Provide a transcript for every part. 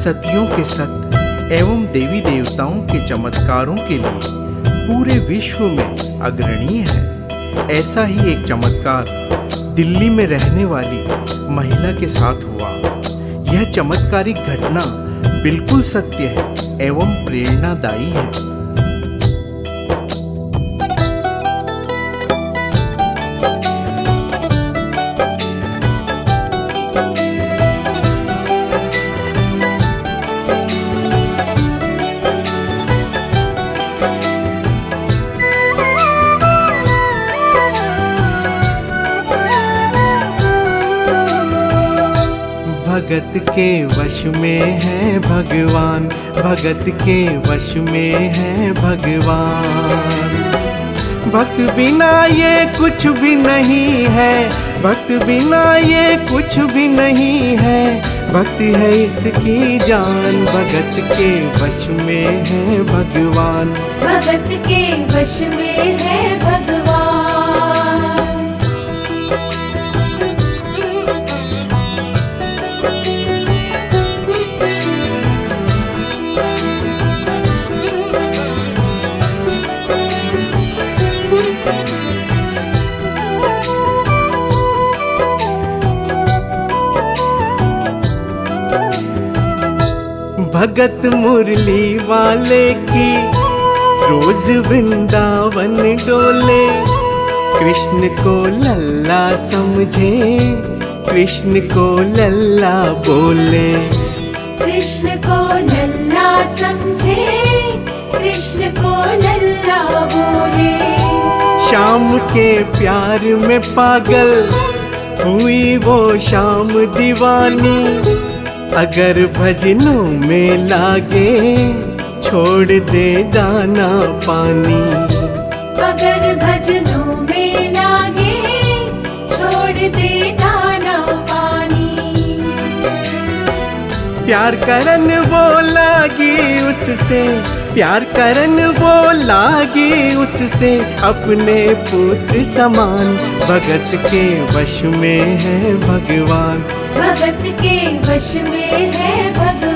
सतियों के सत्य एवं देवी देवताओं के चमत्कारों के लिए पूरे विश्व में अग्रणीय है। ऐसा ही एक चमत्कार दिल्ली में रहने वाली महिला के साथ हुआ। यह चमत्कारिक घटना बिल्कुल सत्य है एवं प्रेरणादायी है। भगत के वश में है भगवान, भगत के वश में है भगवान। भक्त बिना ये कुछ भी नहीं है, भक्त बिना ये कुछ भी नहीं है। भक्ति है इसकी जान, भगत के वश में है भगवान, भगत के वश में है भगवान। भगत मुरली वाले की रोज वृंदावन डोले। कृष्ण को लल्ला समझे, कृष्ण को लल्ला बोले। कृष्ण को लल्ला समझे, कृष्ण को लल्ला बोले। शाम के प्यार में पागल हुई वो शाम दीवानी। अगर भजनों में लागे छोड़ दे दाना पानी। अगर भजनों में लागे छोड़ दे दाना पानी। प्यार करन वो लागी उससे, प्यार करन वो लागी उससे। अपने पुत्र समान भगत के वश में है भगवान, भगत के वश में है भगवान।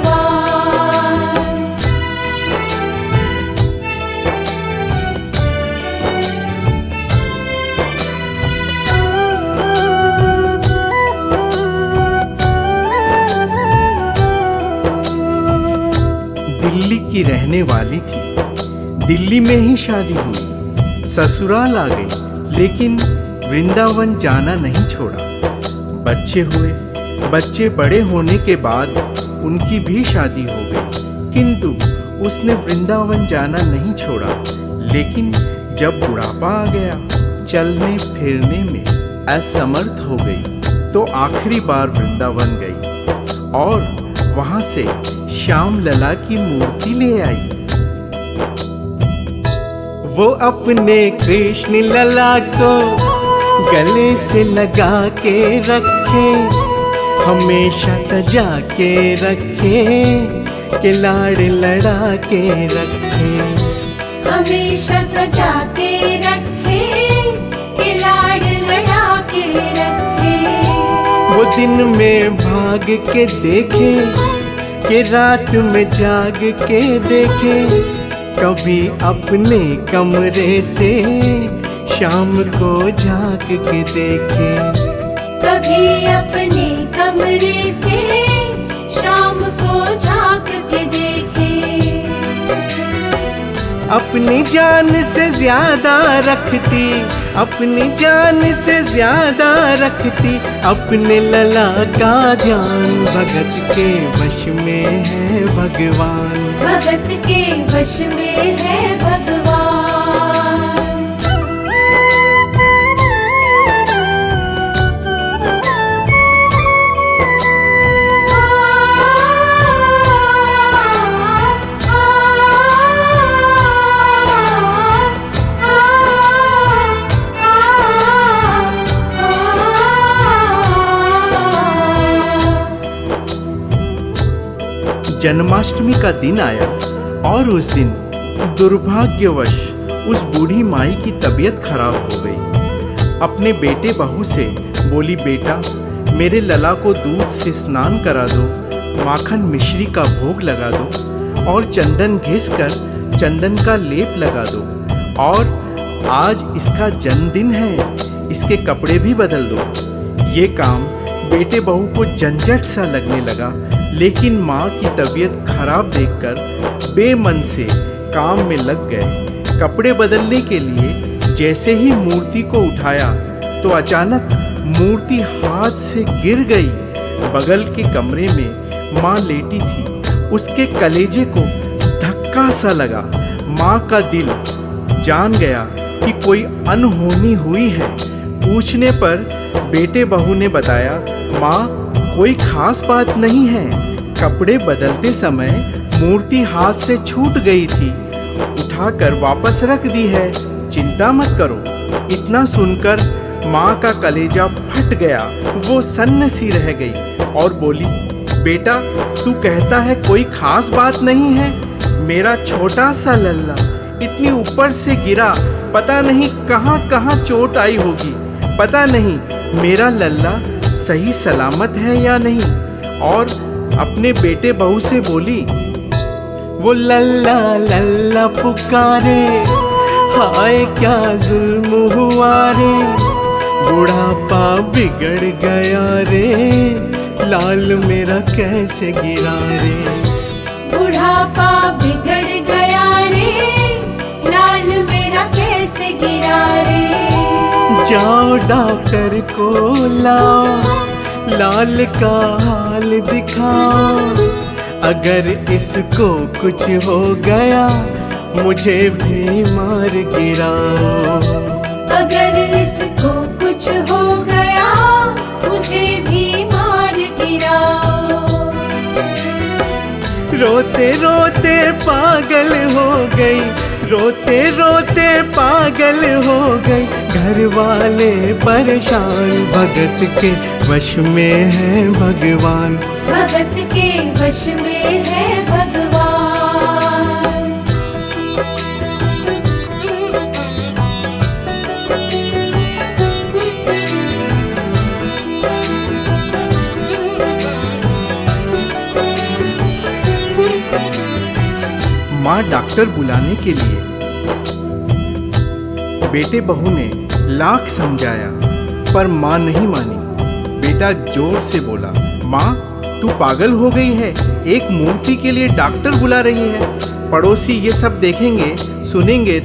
दिल्ली की रहने वाली थी। दिल्ली में ही शादी हुई, ससुराल आ गई, लेकिन वृंदावन जाना नहीं छोड़ा। बच्चे हुए, बच्चे बड़े होने के बाद उनकी भी शादी हो गई, किंतु उसने वृंदावन जाना नहीं छोड़ा। लेकिन जब बुढ़ापा आ गया, चलने फिरने में असमर्थ हो गई, तो आखिरी बार वृंदावन गई और वहां से श्याम लला की मूर्ति ले आई। वो अपने कृष्ण लला को गले से लगा के रखे, हमेशा सजा के रखे, के लाड़ लड़ा के रखे। हमेशा सजा के रखे, के लाड़ लड़ा के रखे। वो दिन में भाग के देखे, कि रात में जाग के देखे। कभी अपने कमरे से शाम को झांक के देखे। कभी अपने कमरे से शाम को झांक के देखे। अपनी जान से ज्यादा रखती, अपनी जान से ज्यादा रखती अपने लला का ध्यान। भगत के वश में है भगवान, भगत के वश में है भगवान। जन्माष्टमी का दिन आया और उस दिन दुर्भाग्यवश उस बूढ़ी माई की तबीयत खराब हो गई। अपने बेटे बहू से बोली, बेटा मेरे लला को दूध से स्नान करा दो माखन मिश्री का भोग लगा दो और चंदन घिस कर चंदन का लेप लगा दो। और आज इसका जन्मदिन है, इसके कपड़े भी बदल दो। ये काम बेटे बहू को झंझट सा लगने लगा, लेकिन माँ की तबीयत खराब देखकर बेमन से काम में लग गए। कपड़े बदलने के लिए जैसे ही मूर्ति को उठाया तो अचानक मूर्ति हाथ से गिर गई। बगल के कमरे में माँ लेटी थी, उसके कलेजे को धक्का सा लगा। माँ का दिल जान गया कि कोई अनहोनी हुई है। पूछने पर बेटे बहू ने बताया, माँ कोई खास बात नहीं है, कपड़े बदलते समय मूर्ति हाथ से छूट गई थी, उठाकर वापस रख दी है, चिंता मत करो। इतना सुनकर माँ का कलेजा फट गया, वो सन्न सी रह गई और बोली, बेटा तू कहता है कोई खास बात नहीं है, मेरा छोटा सा लल्ला इतनी ऊपर से गिरा, पता नहीं कहाँ कहाँ चोट आई होगी, पता नहीं मेरा लल्ला सही सलामत है या नहीं। और अपने बेटे बहू से बोली, वो लल्ला लल्ला पुकारे, हाय क्या जुल्म हुआ रे, बुढ़ापा बिगड़ गया रे, लाल मेरा कैसे गिरा रे। बुढ़ापा बिगड़ गया रे, लाल मेरा कैसे गिरा रे। जाओ डॉक्टर को लाओ, लाल का हाल दिखाओ, अगर इसको कुछ हो गया मुझे भी मार गिराओ। अगर इसको कुछ हो गया मुझे भी मार गिराओ। रोते रोते पागल हो गई, रोते रोते पागल हो गई, घर वाले परेशान, भगत के वश में है भगवान, भगत के वश में है भगवान। माँ डॉक्टर बुलाने के लिए बेटे बहू ने लाख समझाया, पर माँ नहीं मानी। बेटा जोर से बोला, माँ तू पागल हो गई है, एक मूर्ति के लिए डॉक्टर बुला रही है। पड़ोसी ये सब देखेंगे सुनेंगे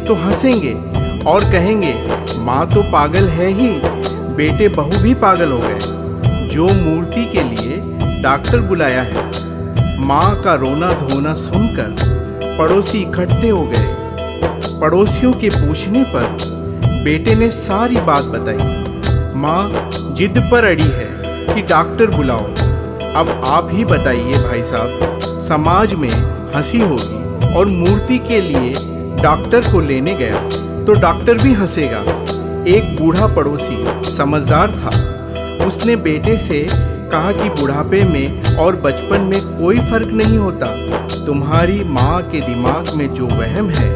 तो हंसेंगे और कहेंगे माँ तो पागल है ही। बेटे बहू भी पागल हो गए, जो मूर्ति के लिए डॉक्टर बुलाया है। माँ का रोना धोना सुनकर पड़ोसी इकट्ठे हो गए। पड़ोसियों के पूछने पर बेटे ने सारी बात बताई। माँ जिद पर अड़ी है कि डॉक्टर बुलाओ। अब आप ही बताइए भाई साहब, समाज में हंसी होगी और मूर्ति के लिए डॉक्टर को लेने गया तो डॉक्टर भी हंसेगा। एक बूढ़ा पड़ोसी समझदार था, उसने बेटे से कहा कि बुढ़ापे में और बचपन में कोई फर्क नहीं होता। तुम्हारी माँ के दिमाग में जो वहम है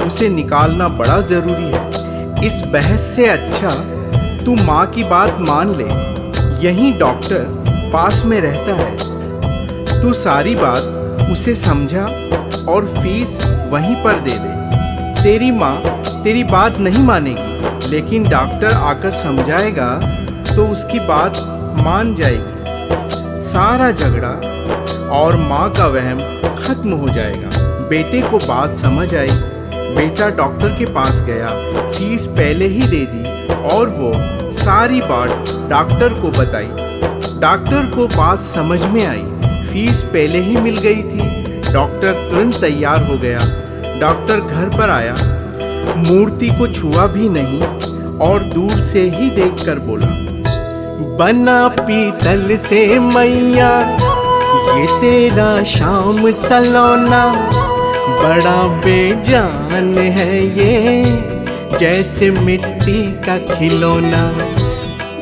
उसे निकालना बड़ा जरूरी है। इस बहस से अच्छा तू माँ की बात मान ले, यहीं डॉक्टर पास में रहता है। तू सारी बात उसे समझा और फीस वहीं पर दे दे। तेरी माँ तेरी बात नहीं मानेगी, लेकिन डॉक्टर आकर समझाएगा तो उसकी बात मान जाएगी। सारा झगड़ा और माँ का वहम खत्म हो जाएगा। बेटे को बात समझ आई। बेटा डॉक्टर के पास गया, फीस पहले ही दे दी और वो सारी बात डॉक्टर को बताई। डॉक्टर को बात समझ में आई, फीस पहले ही मिल गई थी। डॉक्टर तुरंत तैयार हो गया। डॉक्टर घर पर आया, मूर्ति को छुआ भी नहीं और दूर से ही देखकर बोला, बना पीतल से मैया ये तेरा शाम सलोना, बड़ा बेजान है ये जैसे मिट्टी का खिलौना।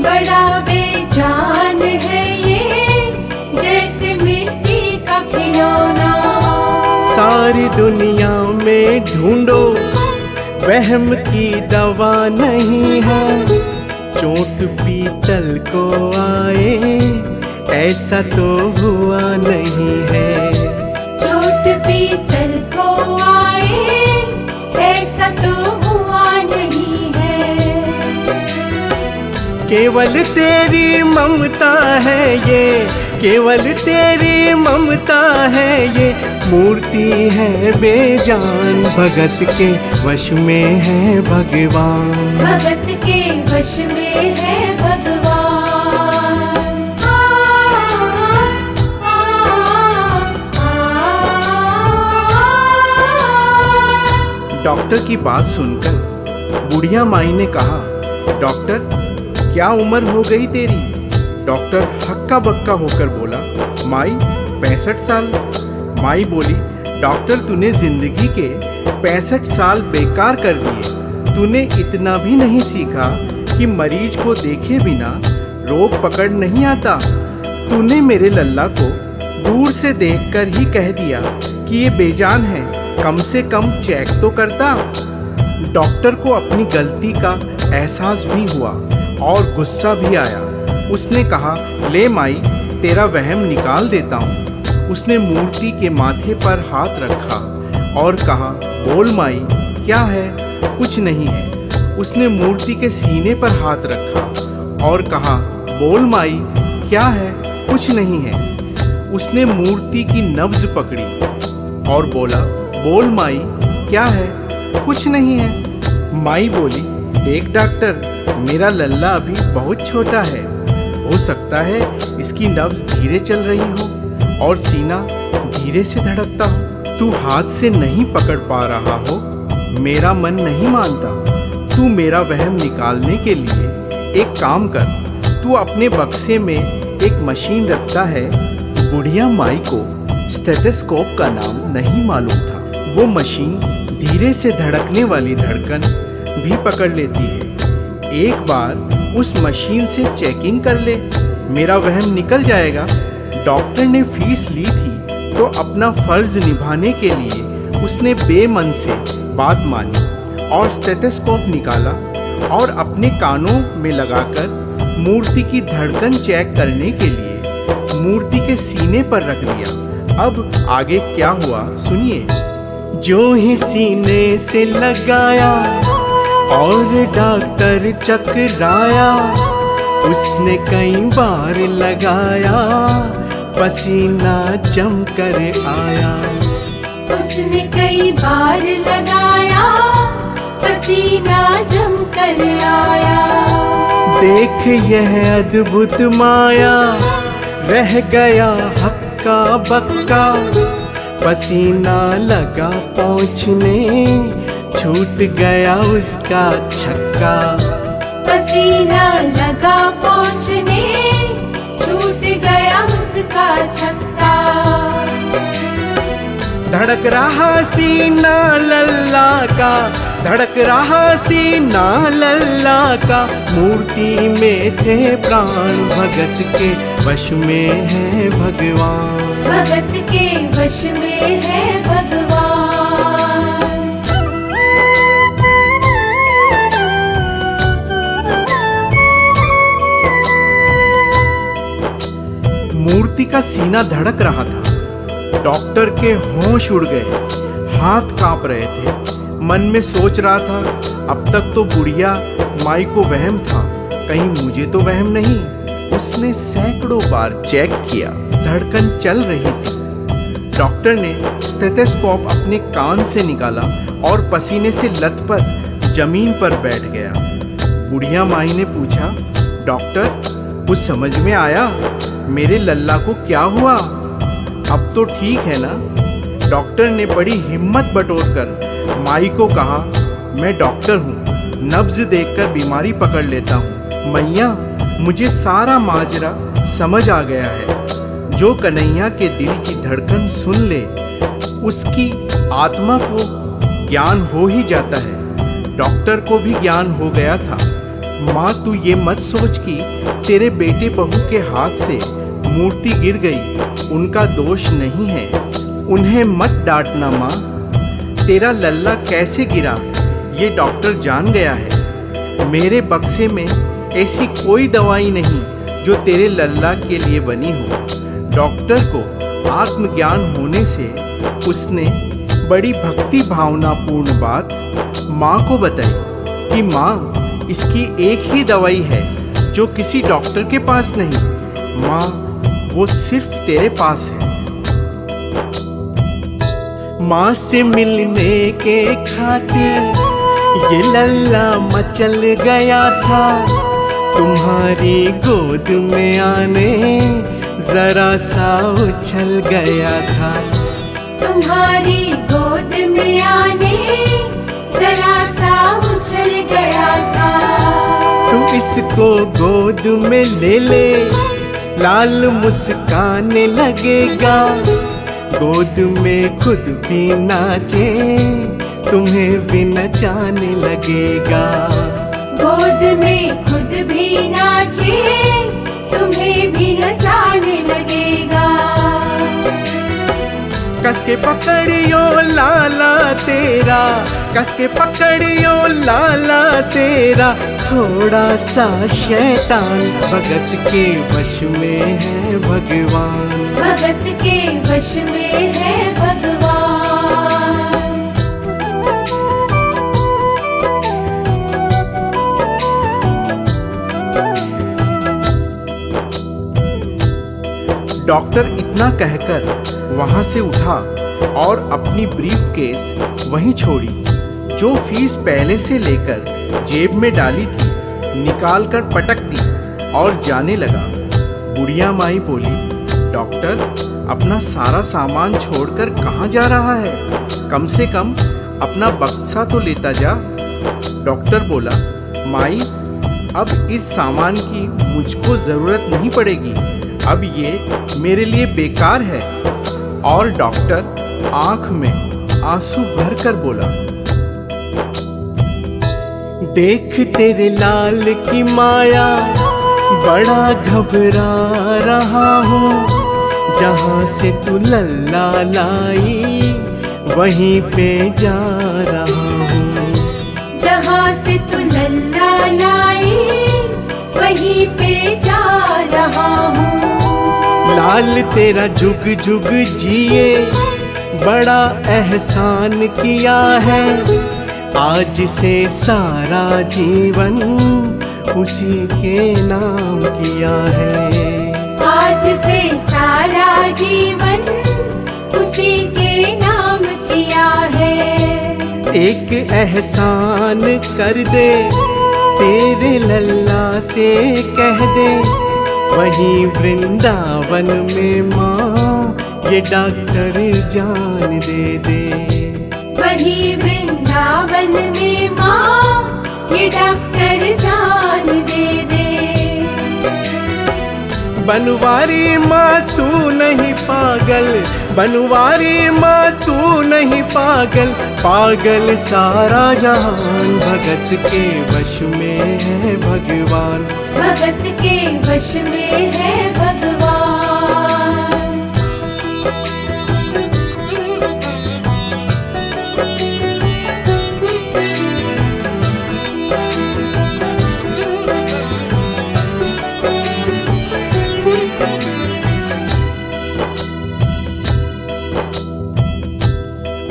बड़ा बेजान है ये जैसे मिट्टी का खिलौना। सारी दुनिया में ढूंढो वहम की दवा नहीं है, चोट पीतल को आए ऐसा तो हुआ नहीं है। चोट पीतल को आए, ऐसा तो हुआ नहीं है। केवल तेरी ममता है ये, केवल तेरी ममता है ये, मूर्ति है बेजान, भगत के वश में है भगवान। भगत के वश में है भगवान। डॉक्टर की बात सुनकर बुढ़िया माई ने कहा, डॉक्टर क्या उम्र हो गई तेरी? डॉक्टर हक्का बक्का होकर बोला, माई 65 साल। माई बोली, डॉक्टर तूने जिंदगी के 65 साल बेकार कर दिए। तूने इतना भी नहीं सीखा कि मरीज को देखे बिना रोग पकड़ नहीं आता। तूने मेरे लल्ला को दूर से देखकर ही कह दिया कि ये बेजान है, कम से कम चेक तो करता। डॉक्टर को अपनी गलती का एहसास भी हुआ और गुस्सा भी आया। उसने कहा, ले माई तेरा वहम निकाल देता हूँ। उसने मूर्ति के माथे पर हाथ रखा और कहा, बोल माई क्या है? कुछ नहीं है। उसने मूर्ति के सीने पर हाथ रखा और कहा, बोल माई क्या है? कुछ नहीं है। उसने मूर्ति की नब्ज पकड़ी और बोला, बोल माई क्या है? कुछ नहीं है। माई बोली, देख डॉक्टर, मेरा लल्ला अभी बहुत छोटा है, हो सकता है इसकी नब्ज धीरे चल रही हो और सीना धीरे से धड़कता हो। तू हाथ से नहीं पकड़ पा रहा हो, मेरा मन नहीं मानता। तू मेरा वहम निकालने के लिए एक काम कर, तू अपने बक्से में एक मशीन रखता है। बुढ़िया माई को स्टेथोस्कोप का नाम नहीं मालूम था। वो मशीन धीरे से धड़कने वाली धड़कन भी पकड़ लेती है। एक बार उस मशीन से चेकिंग कर ले, मेरा वहम निकल जाएगा। डॉक्टर ने फीस ली थी तो अपना फर्ज निभाने के लिए उसने बेमन से बात मानी और स्टेथोस्कोप निकाला और अपने कानों में लगाकर मूर्ति की धड़कन चेक करने के लिए मूर्ति के सीने पर रख दिया। अब आगे क्या हुआ सुनिए। जो ही सीने से लगाया और डॉक्टर चकराया, उसने कई बार लगाया, पसीना जम कर आया। उसने कई बार लगाया, पसीना जम कर आया। देख यह अद्भुत माया, रह गया हक्का बक्का, पसीना लगा पहुँचने, छूट गया उसका छक्का। पसीना लगा पहुँचने, छूट गया उसका छक्का। धड़क रहा सीना लल्ला का, धड़क रहा सीना लल्ला का, मूर्ति में थे प्राण, भगत के वश में है भगवान। भगत के वश में है भगवान। मूर्ति का सीना धड़क रहा था। डॉक्टर के होश उड़ गए, हाथ कांप रहे थे। मन में सोच रहा था, अब तक तो बुढ़िया माई को वहम था, कहीं मुझे तो वहम नहीं। उसने सैकड़ों बार चेक किया, धड़कन चल रही थी। डॉक्टर ने स्टेथोस्कोप अपने कान से निकाला और पसीने से लथपथ जमीन पर बैठ गया। बुढ़िया माई ने पूछा, डॉक्टर कुछ समझ में आया? मेरे लल्ला को क्या हुआ? अब तो ठीक है ना? डॉक्टर ने बड़ी हिम्मत बटोरकर माई को कहा, मैं डॉक्टर हूँ, नब्ज देखकर बीमारी पकड़ लेता हूँ। मैया, मुझे सारा माजरा समझ आ गया है। जो कन्हैया के दिल की धड़कन सुन ले, उसकी आत्मा को ज्ञान हो ही जाता है। डॉक्टर को भी ज्ञान हो गया था। माँ, तू ये मत सोच कि तेरे बेटे बहू के हाथ से मूर्ति गिर गई, उनका दोष नहीं है। उन्हें मत डांटना माँ। तेरा लल्ला कैसे गिरा ये डॉक्टर जान गया है। मेरे बक्से में ऐसी कोई दवाई नहीं जो तेरे लल्ला के लिए बनी हो। डॉक्टर को आत्मज्ञान होने से उसने बड़ी भक्ति भावनापूर्ण बात माँ को बताई कि माँ, इसकी एक ही दवाई है जो किसी डॉक्टर के पास नहीं। माँ, वो सिर्फ तेरे पास है। माँ से मिलने के खातिर ये लल्ला मचल गया था, तुम्हारी गोद में आने जरा सा उछल गया था। तुम्हारी गोद में आने जरा सा उछल गया था। तू इसको गोद में ले ले, लाल मुस्काने लगेगा। गोद में खुद भी नाचे, तुम्हें भी नचाने लगेगा। गोद में खुद भी नाचे, तुम्हें भी नचाने लगेगा। कस के पकड़ियो लाला तेरा, कस के पकड़ियो लाला तेरा। थोड़ा सा शैतान भगत के वश में है भगवान। भगत के वश में है भगवान। डॉक्टर इतना कहकर वहां से उठा और अपनी ब्रीफकेस वहीं छोड़ी। जो फीस पहले से लेकर जेब में डाली थी निकाल कर पटक दी और जाने लगा। बुढ़िया माई बोली, डॉक्टर, अपना सारा सामान छोड़कर कहाँ जा रहा है? कम से कम अपना बक्सा तो लेता जा। डॉक्टर बोला, माई, अब इस सामान की मुझको ज़रूरत नहीं पड़ेगी, अब ये मेरे लिए बेकार है। और डॉक्टर आंख में आंसू भरकर बोला, देख तेरे लाल की माया, बड़ा घबरा रहा हूँ। जहाँ से तू लल्ला लाई वहीं पे जा रहा हूँ। जहाँ से तू लल्ला लाई वहीं पे जा रहा हूँ। लाल तेरा जुग जुग जिए, बड़ा एहसान किया है। आज से सारा जीवन उसी के नाम किया है। आज से सारा जीवन उसी के नाम किया है। एक एहसान कर दे, तेरे लल्ला से कह दे, वहीं वृंदावन में माँ ये डॉक्टर जान दे दे। वहीं वृंदावन में माँ ये डॉक्टर जान दे दे। बनवारी माँ तू नहीं पागल, बनवारी माँ तू नहीं पागल। पागल सारा जहान भगत के वश में है भगवान। भगत के वश में है भगवान।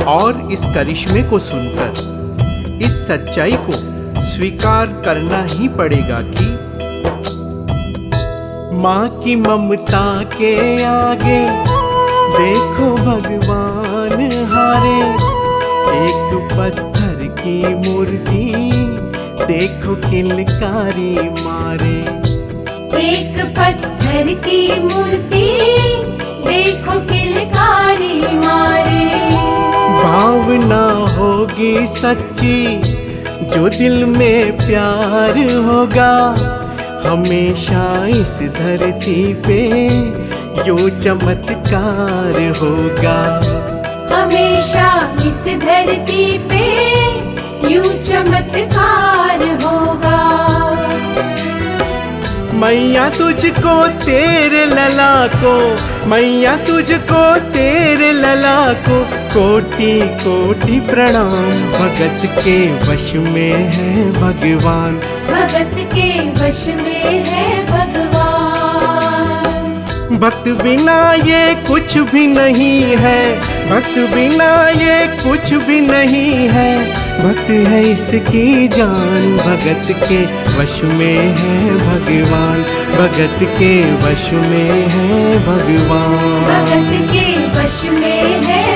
और इस करिश्मे को सुनकर इस सच्चाई को स्वीकार करना ही पड़ेगा कि माँ की ममता के आगे देखो भगवान हारे। एक पत्थर की मूर्ति देखो किलकारी मारे। एक पत्थर की मूर्ति देखो किलकारी मारे। भावना होगी सच्ची जो दिल में प्यार होगा, हमेशा इस धरती पे यूं चमत्कार होगा। हमेशा इस धरती पे यूं चमत्कार होगा। मैया तुझको तेरे लला को, मैया तुझको तेरे लला को कोटि कोटि प्रणाम। भगत के वश में है भगवान। भगत के वश में है भगवान। भक्त बिना ये कुछ भी नहीं है, भक्त बिना ये कुछ भी नहीं है। भक्त है इसकी जान, भगत के वश में है भगवान, भगत के वश में है भगवान। भगत के वश में है